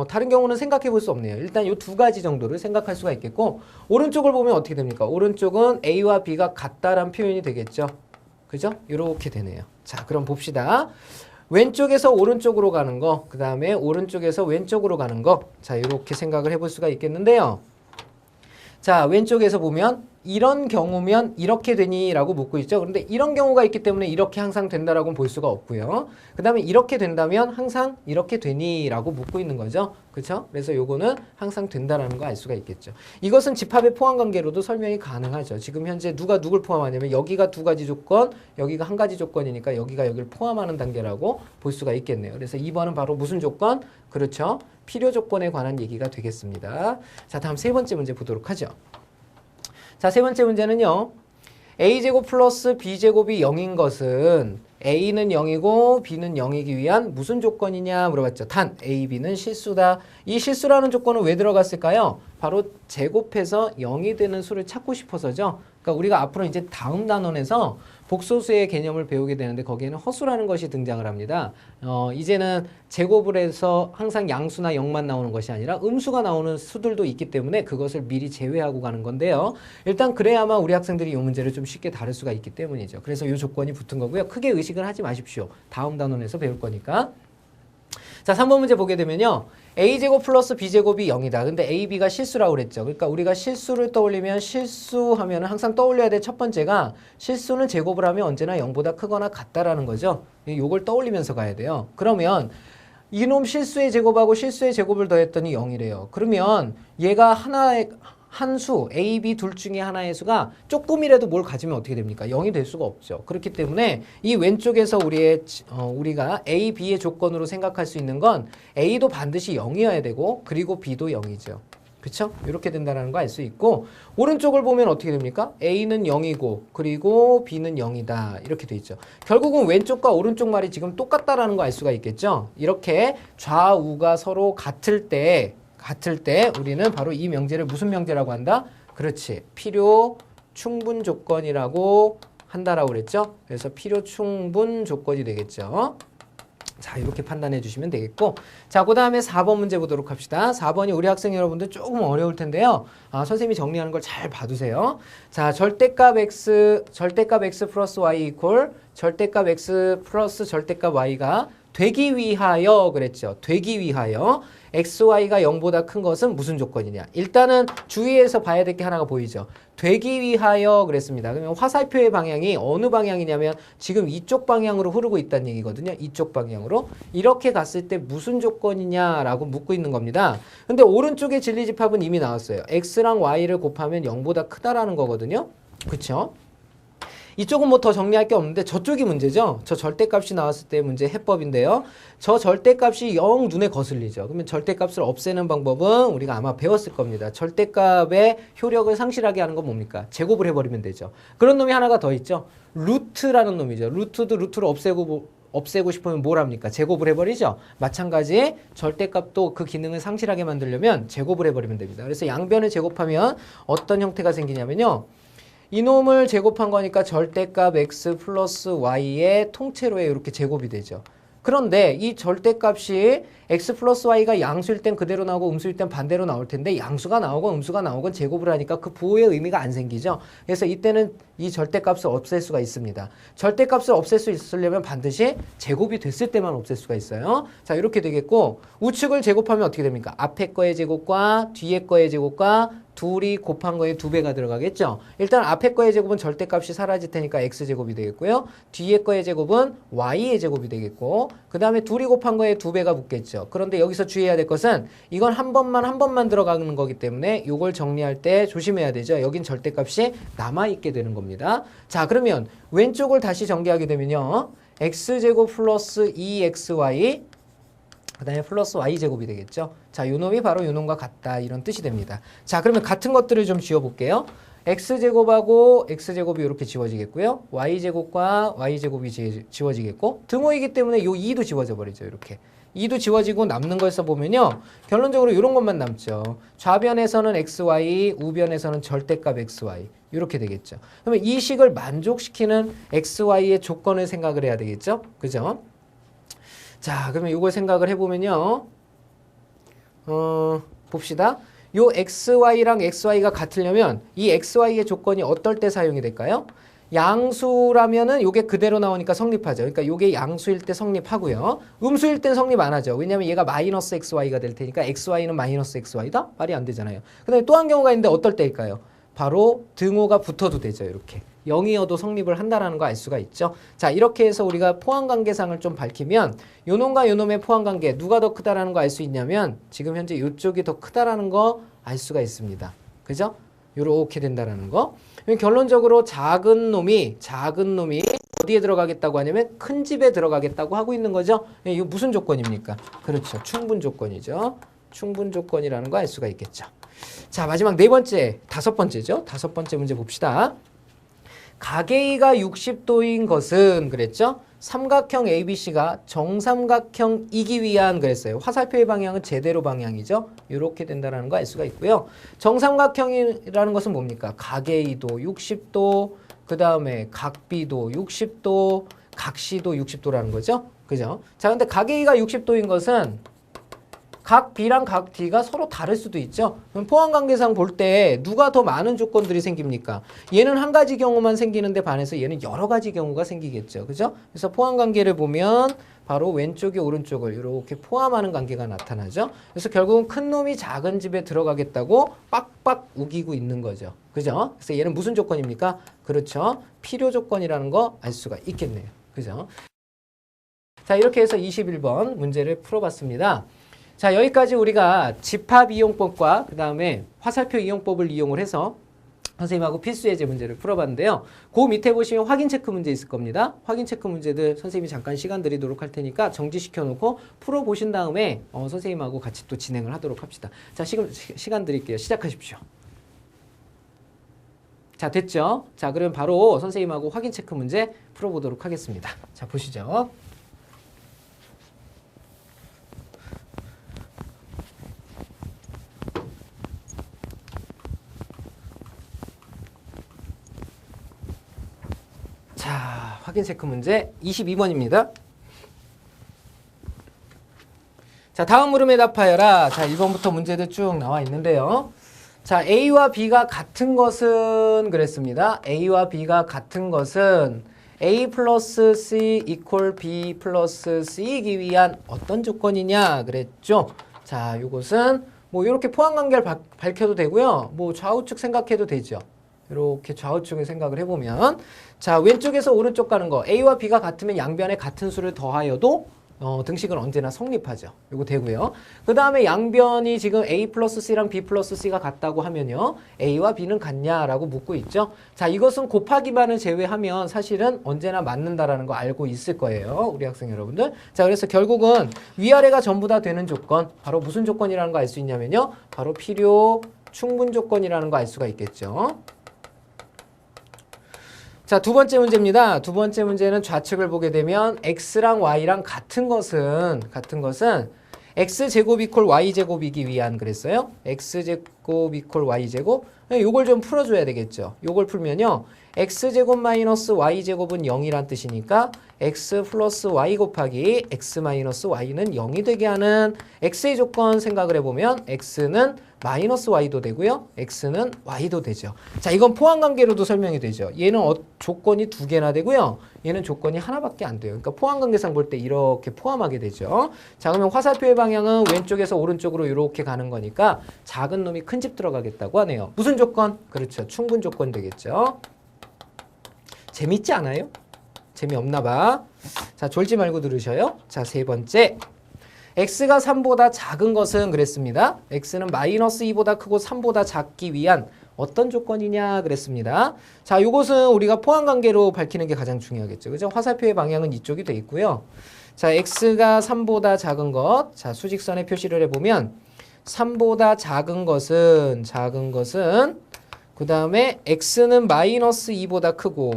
다른 경우는 생각해 볼 수 없네요. 일단 이 두 가지 정도를 생각할 수가 있겠고, 오른쪽을 보면 어떻게 됩니까? 오른쪽은 A와 B가 같다란 표현이 되겠죠. 그죠? 이렇게 되네요. 자, 그럼 봅시다. 왼쪽에서 오른쪽으로 가는 거, 그 다음에 오른쪽에서 왼쪽으로 가는 거. 자, 이렇게 생각을 해볼 수가 있겠는데요. 자, 왼쪽에서 보면 이런 경우면 이렇게 되니? 라고 묻고 있죠. 그런데 이런 경우가 있기 때문에 이렇게 항상 된다라고는 볼 수가 없고요. 그 다음에 이렇게 된다면 항상 이렇게 되니? 라고 묻고 있는 거죠. 그렇죠? 그래서 요거는 항상 된다라는 거 알 수가 있겠죠. 이것은 집합의 포함 관계로도 설명이 가능하죠. 지금 현재 누가 누굴 포함하냐면 여기가 두 가지 조건, 여기가 한 가지 조건이니까 여기가 여기를 포함하는 단계라고 볼 수가 있겠네요. 그래서 2번은 바로 무슨 조건? 그렇죠. 필요 조건에 관한 얘기가 되겠습니다. 자, 다음 세 번째 문제 보도록 하죠. 자, 세 번째 문제는요. A제곱 플러스 B제곱이 0인 것은 A는 0이고 B는 0이기 위한 무슨 조건이냐 물어봤죠. 단 A, B는 실수다. 이 실수라는 조건은 왜 들어갔을까요? 바로 제곱해서 0이 되는 수를 찾고 싶어서죠. 그러니까 우리가 앞으로 이제 다음 단원에서 복소수의 개념을 배우게 되는데 거기에는 허수라는 것이 등장을 합니다. 이제는 제곱을 해서 항상 양수나 0만 나오는 것이 아니라 음수가 나오는 수들도 있기 때문에 그것을 미리 제외하고 가는 건데요. 일단 그래야만 우리 학생들이 이 문제를 좀 쉽게 다룰 수가 있기 때문이죠. 그래서 이 조건이 붙은 거고요. 크게 의식을 하지 마십시오. 다음 단원에서 배울 거니까. 자, 3번 문제 보게 되면요. A제곱 플러스 B제곱이 0이다. 근데 A, B가 실수라고 그랬죠. 그러니까 우리가 실수를 떠올리면 실수하면 항상 떠올려야 될 첫 번째가 실수는 제곱을 하면 언제나 0보다 크거나 같다라는 거죠. 이걸 떠올리면서 가야 돼요. 그러면 이놈 실수의 제곱하고 실수의 제곱을 더했더니 0이래요. 그러면 얘가 한 수, A, B 둘 중에 하나의 수가 조금이라도 뭘 가지면 어떻게 됩니까? 0이 될 수가 없죠. 그렇기 때문에 이 왼쪽에서 우리가 A, B의 조건으로 생각할 수 있는 건 A도 반드시 0이어야 되고 그리고 B도 0이죠. 그쵸? 이렇게 된다는 거 알 수 있고, 오른쪽을 보면 어떻게 됩니까? A는 0이고 그리고 B는 0이다. 이렇게 돼 있죠. 결국은 왼쪽과 오른쪽 말이 지금 똑같다라는 거 알 수가 있겠죠. 이렇게 좌우가 서로 같을 때 우리는 바로 이 명제를 무슨 명제라고 한다? 그렇지. 필요 충분 조건이라고 한다라고 그랬죠. 그래서 필요 충분 조건이 되겠죠. 자, 이렇게 판단해 주시면 되겠고, 자, 그 다음에 4번 문제 보도록 합시다. 4번이 우리 학생 여러분들 조금 어려울 텐데요. 선생님이 정리하는 걸 잘 봐두세요. 자, 절대값 x 플러스 y 이퀄 절대값 x 플러스 절대값 y가 되기 위하여 그랬죠. 되기 위하여 xy가 0보다 큰 것은 무슨 조건이냐. 일단은 주위에서 봐야 될 게 하나가 보이죠. 되기 위하여 그랬습니다. 그러면 화살표의 방향이 어느 방향이냐면 지금 이쪽 방향으로 흐르고 있다는 얘기거든요. 이쪽 방향으로. 이렇게 갔을 때 무슨 조건이냐라고 묻고 있는 겁니다. 근데 오른쪽의 진리집합은 이미 나왔어요. x랑 y를 곱하면 0보다 크다라는 거거든요. 그쵸? 이쪽은 뭐 더 정리할 게 없는데 저쪽이 문제죠. 저 절대값이 나왔을 때 문제 해법인데요. 저 절대값이 영 눈에 거슬리죠. 그러면 절대값을 없애는 방법은 우리가 아마 배웠을 겁니다. 절대값의 효력을 상실하게 하는 건 뭡니까? 제곱을 해버리면 되죠. 그런 놈이 하나가 더 있죠. 루트라는 놈이죠. 루트도 루트를 없애고 싶으면 뭘 합니까? 제곱을 해버리죠. 마찬가지 절대값도 그 기능을 상실하게 만들려면 제곱을 해버리면 됩니다. 그래서 양변을 제곱하면 어떤 형태가 생기냐면요. 이놈을 제곱한 거니까 절대값 x 플러스 y의 통째로에 이렇게 제곱이 되죠. 그런데 이 절대값이 x 플러스 y가 양수일 땐 그대로 나오고 음수일 땐 반대로 나올 텐데 양수가 나오건 음수가 나오건 제곱을 하니까 그 부호의 의미가 안 생기죠. 그래서 이때는 이 절대값을 없앨 수가 있습니다. 절대값을 없앨 수 있으려면 반드시 제곱이 됐을 때만 없앨 수가 있어요. 자, 이렇게 되겠고 우측을 제곱하면 어떻게 됩니까? 앞에 거의 제곱과 뒤에 거의 제곱과 둘이 곱한 거에 2배가 들어가겠죠. 일단 앞에 거의 제곱은 절대값이 사라질 테니까 x제곱이 되겠고요. 뒤에 거의 제곱은 y의 제곱이 되겠고 그 다음에 둘이 곱한 거에 2배가 붙겠죠. 그런데 여기서 주의해야 될 것은 이건 한 번만 들어가는 거기 때문에 이걸 정리할 때 조심해야 되죠. 여긴 절대값이 남아있게 되는 겁니다. 자, 그러면 왼쪽을 다시 전개하게 되면요. x제곱 플러스 2xy 그 다음에 플러스 y제곱이 되겠죠. 자, 요 놈이 바로 요 놈과 같다 이런 뜻이 됩니다. 자, 그러면 같은 것들을 좀 지워볼게요. x제곱하고 x제곱이 이렇게 지워지겠고요. y제곱과 y제곱이 지워지겠고 등호이기 때문에 요 2도 지워져 버리죠. 이렇게 2도 지워지고 남는 걸 써보면요. 결론적으로 이런 것만 남죠. 좌변에서는 xy, 우변에서는 절대값 xy 이렇게 되겠죠. 그러면 이 식을 만족시키는 xy의 조건을 생각을 해야 되겠죠. 그죠? 자, 그러면 이걸 생각을 해보면요. 봅시다. 요 xy랑 xy가 같으려면 이 xy의 조건이 어떨 때 사용이 될까요? 양수라면은 요게 그대로 나오니까 성립하죠. 그러니까 요게 양수일 때 성립하고요. 음수일 땐 성립 안 하죠. 왜냐면 얘가 마이너스 xy가 될 테니까 xy는 마이너스 xy다? 말이 안 되잖아요. 그 다음에 또 한 경우가 있는데 어떨 때일까요? 바로 등호가 붙어도 되죠. 이렇게. 0이어도 성립을 한다는 거 알 수가 있죠. 자, 이렇게 해서 우리가 포함관계상을 좀 밝히면 요놈과 요놈의 포함관계 누가 더 크다라는 거 알 수 있냐면 지금 현재 요쪽이 더 크다라는 거 알 수가 있습니다. 그죠? 요렇게 된다라는 거. 결론적으로 작은 놈이 어디에 들어가겠다고 하냐면 큰 집에 들어가겠다고 하고 있는 거죠. 이거 무슨 조건입니까? 그렇죠. 충분 조건이죠. 충분 조건이라는 거 알 수가 있겠죠. 자, 마지막 다섯 번째죠. 다섯 번째 문제 봅시다. 가계이가 60도인 것은 그랬죠? 삼각형 ABC가 정삼각형이기 위한 그랬어요. 화살표의 방향은 제대로 방향이죠. 이렇게 된다는 거 알 수가 있고요. 정삼각형이라는 것은 뭡니까? 가계이도 60도, 그 다음에 각B도 60도, 각C도 60도라는 거죠. 그죠? 자, 근데 가계이가 60도인 것은 각 B랑 각 D가 서로 다를 수도 있죠. 그럼 포함관계상 볼 때 누가 더 많은 조건들이 생깁니까? 얘는 한 가지 경우만 생기는데 반해서 얘는 여러 가지 경우가 생기겠죠. 그죠? 그래서 포함관계를 보면 바로 왼쪽이 오른쪽을 이렇게 포함하는 관계가 나타나죠. 그래서 결국은 큰 놈이 작은 집에 들어가겠다고 빡빡 우기고 있는 거죠. 그죠? 그래서 얘는 무슨 조건입니까? 그렇죠. 필요 조건이라는 거 알 수가 있겠네요. 그죠? 자, 이렇게 해서 21번 문제를 풀어봤습니다. 자, 여기까지 우리가 집합 이용법과 그 다음에 화살표 이용법을 이용을 해서 선생님하고 필수 예제 문제를 풀어봤는데요. 그 밑에 보시면 확인 체크 문제 있을 겁니다. 확인 체크 문제들 선생님이 잠깐 시간 드리도록 할 테니까 정지시켜 놓고 풀어보신 다음에 선생님하고 같이 또 진행을 하도록 합시다. 자, 시간 드릴게요. 시작하십시오. 자, 됐죠? 자, 그럼 바로 선생님하고 확인 체크 문제 풀어보도록 하겠습니다. 자, 보시죠. 자, 확인 체크 문제 22번입니다. 자, 다음 물음에 답하여라. 자, 1번부터 문제들 쭉 나와 있는데요. 자, A와 B가 같은 것은 그랬습니다. A와 B가 같은 것은 A 플러스 C 이퀄 B 플러스 C이기 위한 어떤 조건이냐 그랬죠. 자, 요것은 뭐 이렇게 포함관계를 밝혀도 되고요. 뭐 좌우측 생각해도 되죠. 이렇게 좌우측을 생각을 해보면 자, 왼쪽에서 오른쪽 가는 거 A와 B가 같으면 양변에 같은 수를 더하여도 등식은 언제나 성립하죠. 요거 되고요. 그 다음에 양변이 지금 A 플러스 C랑 B 플러스 C가 같다고 하면요. A와 B는 같냐라고 묻고 있죠. 자, 이것은 곱하기만을 제외하면 사실은 언제나 맞는다라는 거 알고 있을 거예요. 우리 학생 여러분들. 자, 그래서 결국은 위아래가 전부 다 되는 조건, 바로 무슨 조건이라는 거 알 수 있냐면요. 바로 필요 충분 조건이라는 거 알 수가 있겠죠. 자, 두 번째 문제입니다. 두 번째 문제는 좌측을 보게 되면 x랑 y랑 같은 것은 x제곱 이퀄 y제곱이기 위한 그랬어요. x제곱 이퀄 y제곱. 요걸 좀 풀어줘야 되겠죠. 요걸 풀면요. x제곱 마이너스 y제곱은 0이란 뜻이니까 x 플러스 y 곱하기 x 마이너스 y는 0이 되게 하는 x의 조건 생각을 해보면 x는 마이너스 y도 되고요. x는 y도 되죠. 자, 이건 포함관계로도 설명이 되죠. 얘는 조건이 두 개나 되고요. 얘는 조건이 하나밖에 안 돼요. 그러니까 포함관계상 볼 때 이렇게 포함하게 되죠. 자, 그러면 화살표의 방향은 왼쪽에서 오른쪽으로 이렇게 가는 거니까 작은 놈이 큰 집 들어가겠다고 하네요. 무슨 조건? 그렇죠. 충분 조건 되겠죠. 재밌지 않아요? 재미없나 봐. 자, 졸지 말고 들으셔요. 자, 세 번째. x가 3보다 작은 것은 그랬습니다. x는 마이너스 2보다 크고 3보다 작기 위한 어떤 조건이냐 그랬습니다. 자, 이것은 우리가 포함관계로 밝히는 게 가장 중요하겠죠. 그죠? 화살표의 방향은 이쪽이 돼 있고요. 자, x가 3보다 작은 것. 자, 수직선에 표시를 해보면 3보다 작은 것은 그 다음에 x는 마이너스 2보다 크고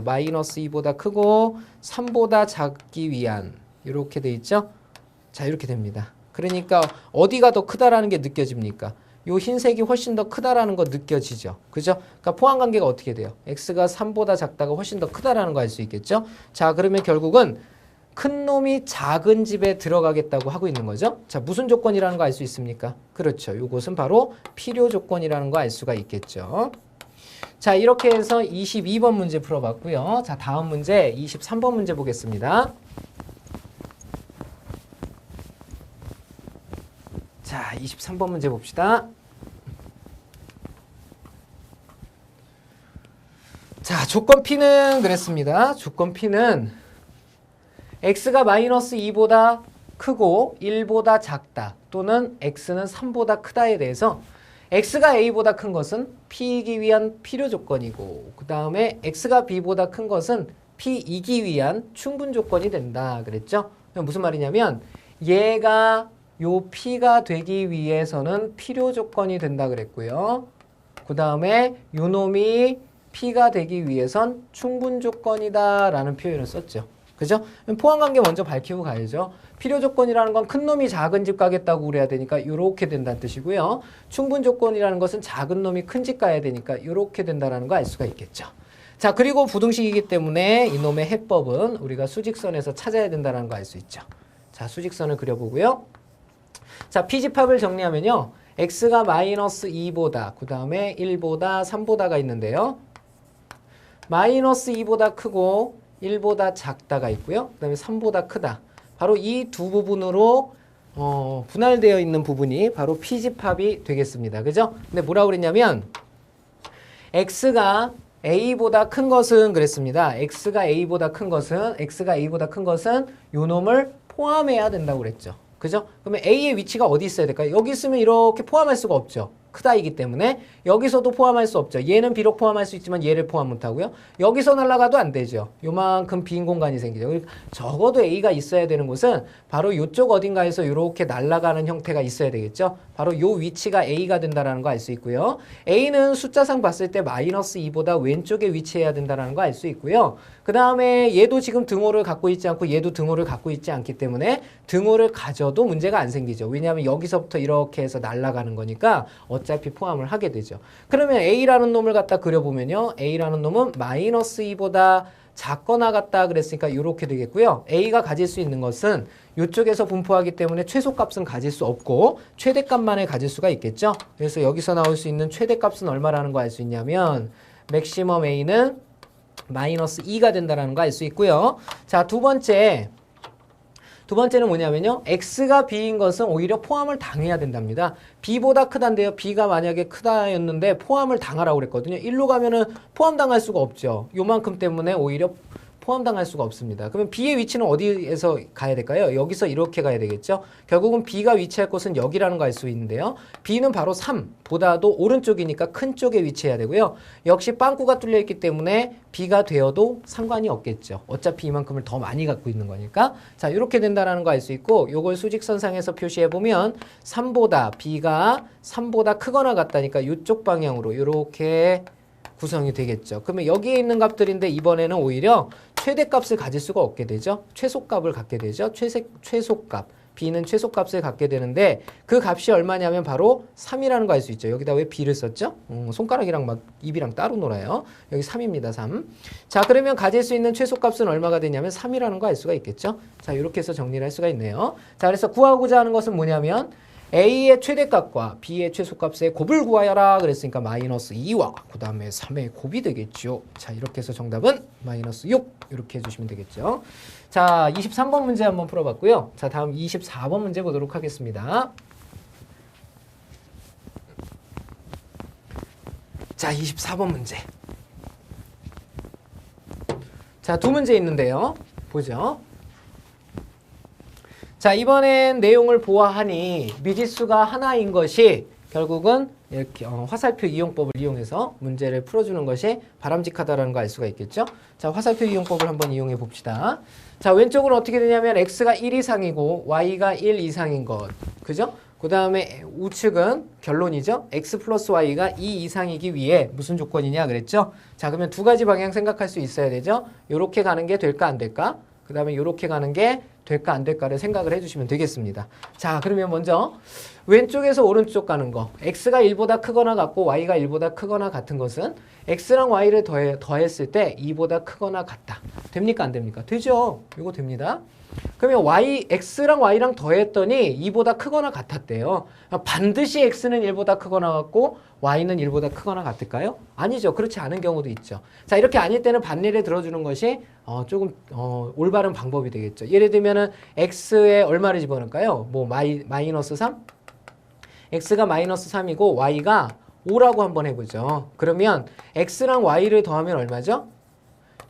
3보다 작기 위한 이렇게 돼 있죠. 자, 이렇게 됩니다. 그러니까 어디가 더 크다라는 게 느껴집니까? 요 흰색이 훨씬 더 크다라는 거 느껴지죠. 그죠? 그러니까 포함관계가 어떻게 돼요? x가 3보다 작다가 훨씬 더 크다라는 거 알 수 있겠죠? 자, 그러면 결국은 큰 놈이 작은 집에 들어가겠다고 하고 있는 거죠. 자, 무슨 조건이라는 거 알 수 있습니까? 그렇죠. 요것은 바로 필요 조건이라는 거 알 수가 있겠죠. 자, 이렇게 해서 22번 문제 풀어봤고요. 자, 다음 문제 23번 문제 보겠습니다. 자, 23번 문제 봅시다. 자, 조건 P는 그랬습니다. 조건 P는 x가 마이너스 2보다 크고 1보다 작다 또는 x는 3보다 크다에 대해서 x가 a보다 큰 것은 p이기 위한 필요 조건이고 그 다음에 x가 b보다 큰 것은 p이기 위한 충분 조건이 된다 그랬죠? 무슨 말이냐면 얘가 요 p가 되기 위해서는 필요 조건이 된다 그랬고요. 그 다음에 요 놈이 p가 되기 위해선 충분 조건이다 라는 표현을 썼죠. 그죠? 포함관계 먼저 밝히고 가야죠. 필요 조건이라는 건 큰 놈이 작은 집 가겠다고 그래야 되니까 이렇게 된다는 뜻이고요. 충분 조건이라는 것은 작은 놈이 큰 집 가야 되니까 이렇게 된다는 거 알 수가 있겠죠. 자, 그리고 부등식이기 때문에 이놈의 해법은 우리가 수직선에서 찾아야 된다는 거 알 수 있죠. 자, 수직선을 그려보고요. 자, P집합을 정리하면요. x가 마이너스 2보다 그 다음에 1보다 3보다가 있는데요. 마이너스 2보다 크고 1보다 작다가 있고요. 그 다음에 3보다 크다. 바로 이 두 부분으로 분할되어 있는 부분이 바로 P집합이 되겠습니다. 그죠? 근데 뭐라고 그랬냐면 x가 a보다 큰 것은 그랬습니다. x가 a보다 큰 것은 요 놈을 포함해야 된다고 그랬죠. 그죠? 그러면 a의 위치가 어디 있어야 될까요? 여기 있으면 이렇게 포함할 수가 없죠. 크다이기 때문에 여기서도 포함할 수 없죠. 얘는 비록 포함할 수 있지만 얘를 포함 못하고요. 여기서 날아가도 안 되죠. 요만큼 빈 공간이 생기죠. 그러니까 적어도 A가 있어야 되는 곳은 바로 이쪽 어딘가에서 이렇게 날아가는 형태가 있어야 되겠죠. 바로 요 위치가 A가 된다는 거 알 수 있고요. A는 숫자상 봤을 때 마이너스 2보다 왼쪽에 위치해야 된다는 거 알 수 있고요. 그 다음에 얘도 지금 등호를 갖고 있지 않고 얘도 등호를 갖고 있지 않기 때문에 등호를 가져도 문제가 안 생기죠. 왜냐하면 여기서부터 이렇게 해서 날아가는 거니까 어차피 포함을 하게 되죠. 그러면 A라는 놈을 갖다 그려보면요. A라는 놈은 마이너스 2보다 작거나 같다 그랬으니까 이렇게 되겠고요. A가 가질 수 있는 것은 이쪽에서 분포하기 때문에 최소값은 가질 수 없고 최대값만을 가질 수가 있겠죠. 그래서 여기서 나올 수 있는 최대값은 얼마라는 거 알 수 있냐면 맥시멈 A는 마이너스 2가 된다는 거 알 수 있고요. 자, 두 번째는 뭐냐면요. x가 b인 것은 오히려 포함을 당해야 된답니다. b보다 크다인데요. b가 만약에 크다였는데 포함을 당하라고 그랬거든요. 1로 가면은 포함당할 수가 없죠. 요만큼 때문에 오히려 포함당할 수가 없습니다. 그러면 B의 위치는 어디에서 가야 될까요? 여기서 이렇게 가야 되겠죠? 결국은 B가 위치할 곳은 여기라는 거 알 수 있는데요. B는 바로 3보다도 오른쪽이니까 큰 쪽에 위치해야 되고요. 역시 빵꾸가 뚫려 있기 때문에 B가 되어도 상관이 없겠죠. 어차피 이만큼을 더 많이 갖고 있는 거니까. 자, 이렇게 된다라는 거 알 수 있고 요걸 수직선상에서 표시해 보면 3보다 B가 3보다 크거나 같다니까 이쪽 방향으로 이렇게 구성이 되겠죠. 그러면 여기에 있는 값들인데 이번에는 오히려 최대값을 가질 수가 없게 되죠. 최소값을 갖게 되죠. 최소값. B는 최소값을 갖게 되는데 그 값이 얼마냐면 바로 3이라는 거 알 수 있죠. 여기다 왜 B를 썼죠? 손가락이랑 막 입이랑 따로 놀아요. 여기 3입니다. 3. 자, 그러면 가질 수 있는 최소값은 얼마가 되냐면 3이라는 거 알 수가 있겠죠. 자, 이렇게 해서 정리를 할 수가 있네요. 자, 그래서 구하고자 하는 것은 뭐냐면 A의 최대값과 B의 최소값의 곱을 구하여라 그랬으니까 마이너스 2와 그 다음에 3의 곱이 되겠죠. 자, 이렇게 해서 정답은 마이너스 6 이렇게 해주시면 되겠죠. 자, 23번 문제 한번 풀어봤고요. 자, 다음 24번 문제 보도록 하겠습니다. 자, 24번 문제. 자, 두 문제 있는데요. 보죠. 자, 이번엔 내용을 보아하니 미지수가 하나인 것이 결국은 이렇게 화살표 이용법을 이용해서 문제를 풀어주는 것이 바람직하다는 거 알 수가 있겠죠. 자, 화살표 이용법을 한번 이용해 봅시다. 자, 왼쪽은 어떻게 되냐면 x가 1 이상이고 y가 1 이상인 것. 그죠? 그 다음에 우측은 결론이죠. x 플러스 y가 2 이상이기 위해 무슨 조건이냐 그랬죠. 자, 그러면 두 가지 방향 생각할 수 있어야 되죠. 요렇게 가는 게 될까 안 될까? 그 다음에 요렇게 가는 게 될까 안 될까를 생각을 해주시면 되겠습니다. 자, 그러면 먼저 왼쪽에서 오른쪽 가는 거 x가 1보다 크거나 같고 y가 1보다 크거나 같은 것은 x랑 y를 더했을 때 2보다 크거나 같다. 됩니까 안 됩니까? 되죠. 이거 됩니다. 그러면 x랑 y랑 더했더니 2보다 크거나 같았대요. 반드시 x는 1보다 크거나 같고 y는 1보다 크거나 같을까요? 아니죠. 그렇지 않은 경우도 있죠. 자, 이렇게 아닐 때는 반례를 들어주는 것이 조금 올바른 방법이 되겠죠. 예를 들면은 x에 얼마를 집어넣을까요? 뭐 마이너스 3? x가 마이너스 3이고 y가 5라고 한번 해보죠. 그러면 x랑 y를 더하면 얼마죠?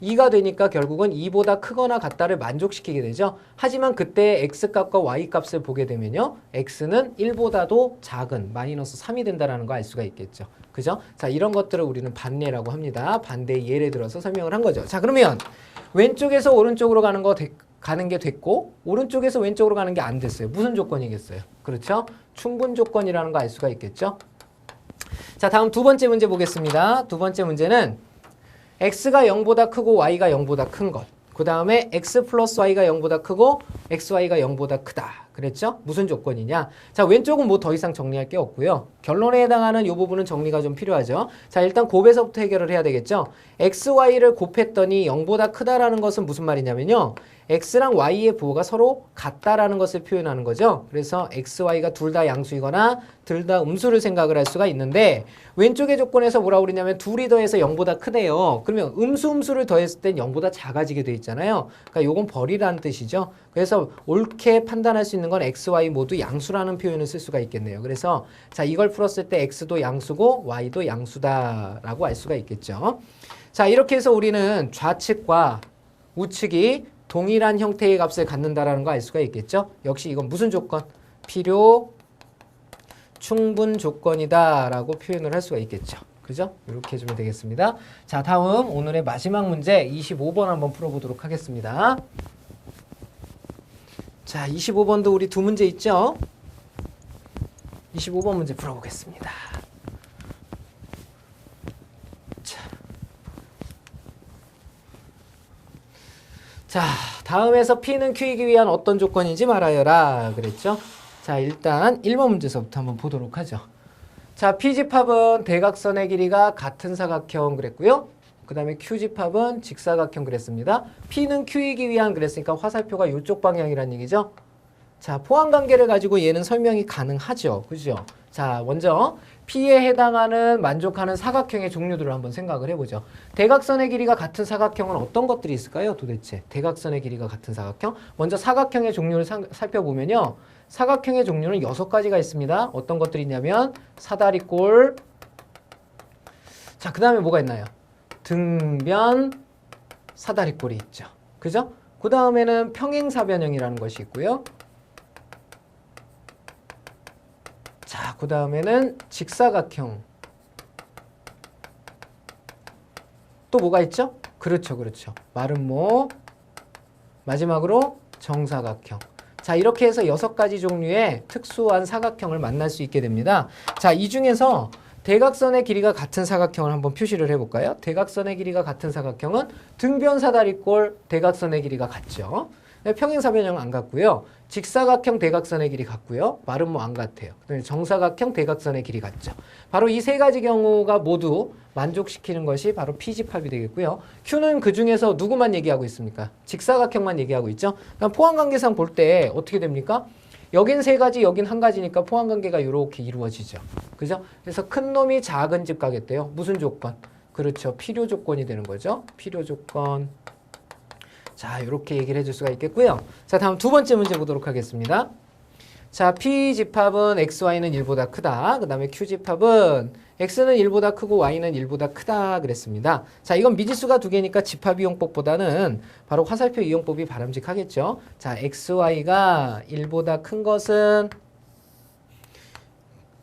2가 되니까 결국은 2보다 크거나 같다를 만족시키게 되죠. 하지만 그때 x값과 y값을 보게 되면요. x는 1보다도 작은 마이너스 3이 된다는 거 알 수가 있겠죠. 그죠? 자, 이런 것들을 우리는 반례라고 합니다. 반대의 예를 들어서 설명을 한 거죠. 자, 그러면 왼쪽에서 오른쪽으로 가는 게 됐고 오른쪽에서 왼쪽으로 가는 게 안 됐어요. 무슨 조건이겠어요? 그렇죠? 충분 조건이라는 거 알 수가 있겠죠. 자, 다음 두 번째 문제 보겠습니다. 두 번째 문제는 x가 0보다 크고 y가 0보다 큰 것. 그 다음에 x 플러스 y가 0보다 크고 xy가 0보다 크다. 그랬죠? 무슨 조건이냐? 자, 왼쪽은 뭐 더 이상 정리할 게 없고요. 결론에 해당하는 이 부분은 정리가 좀 필요하죠. 자, 일단 곱에서부터 해결을 해야 되겠죠. xy를 곱했더니 0보다 크다라는 것은 무슨 말이냐면요. x랑 y의 부호가 서로 같다라는 것을 표현하는 거죠. 그래서 x, y가 둘 다 양수이거나 둘 다 음수를 생각을 할 수가 있는데 왼쪽의 조건에서 뭐라고 그러냐면 둘이 더해서 0보다 크대요. 그러면 음수를 더했을 땐 0보다 작아지게 돼 있잖아요. 그러니까 요건 벌이라는 뜻이죠. 그래서 옳게 판단할 수 있는 건 x, y 모두 양수라는 표현을 쓸 수가 있겠네요. 그래서 자, 이걸 풀었을 때 x도 양수고 y도 양수다라고 알 수가 있겠죠. 자, 이렇게 해서 우리는 좌측과 우측이 동일한 형태의 값을 갖는다라는 거 알 수가 있겠죠. 역시 이건 무슨 조건? 필요 충분 조건이다라고 표현을 할 수가 있겠죠. 그죠? 이렇게 해주면 되겠습니다. 자, 다음 오늘의 마지막 문제 25번 한번 풀어보도록 하겠습니다. 자, 25번도 우리 두 문제 있죠? 25번 문제 풀어보겠습니다. 자, 다음에서 P는 Q이기 위한 어떤 조건인지 말하여라 그랬죠? 자, 일단 1번 문제서부터 한번 보도록 하죠. 자, P집합은 대각선의 길이가 같은 사각형 그랬고요. 그 다음에 Q집합은 직사각형 그랬습니다. P는 Q이기 위한 그랬으니까 화살표가 이쪽 방향이란 얘기죠. 자, 포함관계를 가지고 얘는 설명이 가능하죠. 그죠? 자, 먼저 P에 해당하는 만족하는 사각형의 종류들을 한번 생각을 해보죠. 대각선의 길이가 같은 사각형은 어떤 것들이 있을까요? 도대체 대각선의 길이가 같은 사각형. 먼저 사각형의 종류를 살펴보면요. 사각형의 종류는 6가지가 있습니다. 어떤 것들이 있냐면 사다리꼴. 자, 그 다음에 뭐가 있나요? 등변, 사다리꼴이 있죠. 그죠? 그 다음에는 평행사변형이라는 것이 있고요. 자, 그 다음에는 직사각형. 또 뭐가 있죠? 그렇죠, 그렇죠. 마름모. 마지막으로 정사각형. 자, 이렇게 해서 6가지 종류의 특수한 사각형을 만날 수 있게 됩니다. 자, 이 중에서 대각선의 길이가 같은 사각형을 한번 표시를 해볼까요? 대각선의 길이가 같은 사각형은 등변사다리꼴 대각선의 길이가 같죠. 평행사변형 안 같고요. 직사각형 대각선의 길이 같고요. 마름모 안 같아요. 정사각형 대각선의 길이 같죠. 바로 이 3가지 경우가 모두 만족시키는 것이 바로 P집합이 되겠고요. Q는 그 중에서 누구만 얘기하고 있습니까? 직사각형만 얘기하고 있죠. 그럼 포항관계상 볼 때 어떻게 됩니까? 여긴 3가지, 여긴 1가지니까 포항관계가 이렇게 이루어지죠. 그죠? 그래서 큰 놈이 작은 집 가겠대요. 무슨 조건? 그렇죠. 필요 조건이 되는 거죠. 필요 조건. 자, 이렇게 얘기를 해줄 수가 있겠고요. 자, 다음 2번째 문제 보도록 하겠습니다. 자, P집합은 XY는 1보다 크다. 그 다음에 Q집합은 X는 1보다 크고 Y는 1보다 크다 그랬습니다. 자, 이건 미지수가 2개니까 집합 이용법보다는 바로 화살표 이용법이 바람직하겠죠. 자, XY가 1보다 큰 것은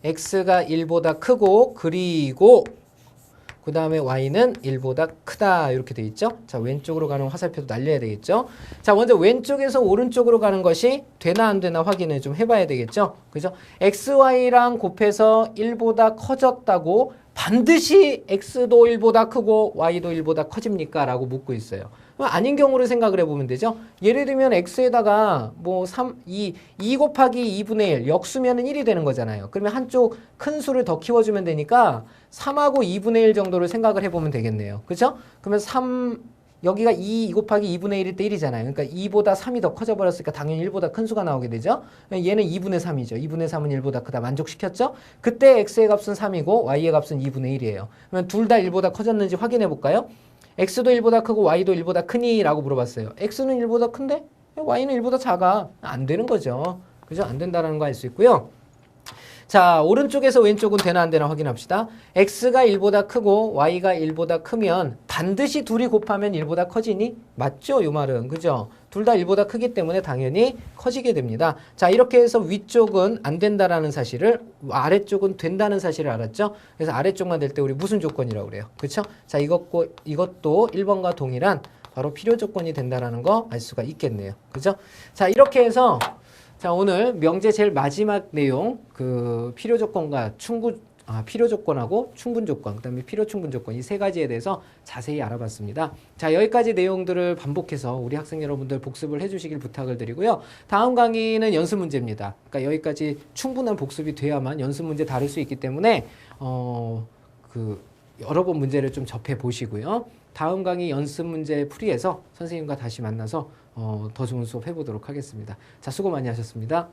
X가 1보다 크고 그리고 그 다음에 Y는 1보다 크다 이렇게 돼 있죠. 자, 왼쪽으로 가는 화살표도 날려야 되겠죠. 자, 먼저 왼쪽에서 오른쪽으로 가는 것이 되나 안 되나 확인을 좀 해봐야 되겠죠. 그죠? XY랑 곱해서 1보다 커졌다고 반드시 X도 1보다 크고 Y도 1보다 커집니까? 라고 묻고 있어요. 아닌 경우를 생각을 해보면 되죠. 예를 들면 X에다가 뭐 2 곱하기 2분의 1 역수면은 1이 되는 거잖아요. 그러면 한쪽 큰 수를 더 키워주면 되니까 3하고 2분의 1 정도를 생각을 해보면 되겠네요. 그죠? 그러면 여기가 2 곱하기 2분의 1일 때 1이잖아요. 그러니까 2보다 3이 더 커져버렸으니까 당연히 1보다 큰 수가 나오게 되죠. 얘는 2분의 3이죠. 2분의 3은 1보다 크다. 만족시켰죠? 그때 X의 값은 3이고 Y의 값은 2분의 1이에요. 그러면 둘 다 1보다 커졌는지 확인해 볼까요? X도 1보다 크고 Y도 1보다 크니? 라고 물어봤어요. X는 1보다 큰데 Y는 1보다 작아. 안 되는 거죠. 그죠? 안 된다는 거 알 수 있고요. 자, 오른쪽에서 왼쪽은 되나 안 되나 확인합시다. X가 1보다 크고 Y가 1보다 크면 반드시 둘이 곱하면 1보다 커지니? 맞죠? 요 말은. 그죠? 둘 다 1보다 크기 때문에 당연히 커지게 됩니다. 자, 이렇게 해서 위쪽은 안 된다라는 사실을, 아래쪽은 된다는 사실을 알았죠? 그래서 아래쪽만 될 때 우리 무슨 조건이라고 그래요? 그쵸? 자, 이것도 1번과 동일한 바로 필요 조건이 된다라는 거 알 수가 있겠네요. 그죠? 자, 이렇게 해서 자, 오늘 명제 제일 마지막 내용, 필요 조건과 필요 조건하고 충분 조건, 그 다음에 필요 충분 조건 이 3가지에 대해서 자세히 알아봤습니다. 자, 여기까지 내용들을 반복해서 우리 학생 여러분들 복습을 해주시길 부탁을 드리고요. 다음 강의는 연습 문제입니다. 그러니까 여기까지 충분한 복습이 돼야만 연습 문제 다룰 수 있기 때문에 여러 번 문제를 좀 접해 보시고요. 다음 강의 연습 문제 풀이해서 선생님과 다시 만나서 더 좋은 수업 해보도록 하겠습니다. 자, 수고 많이 하셨습니다.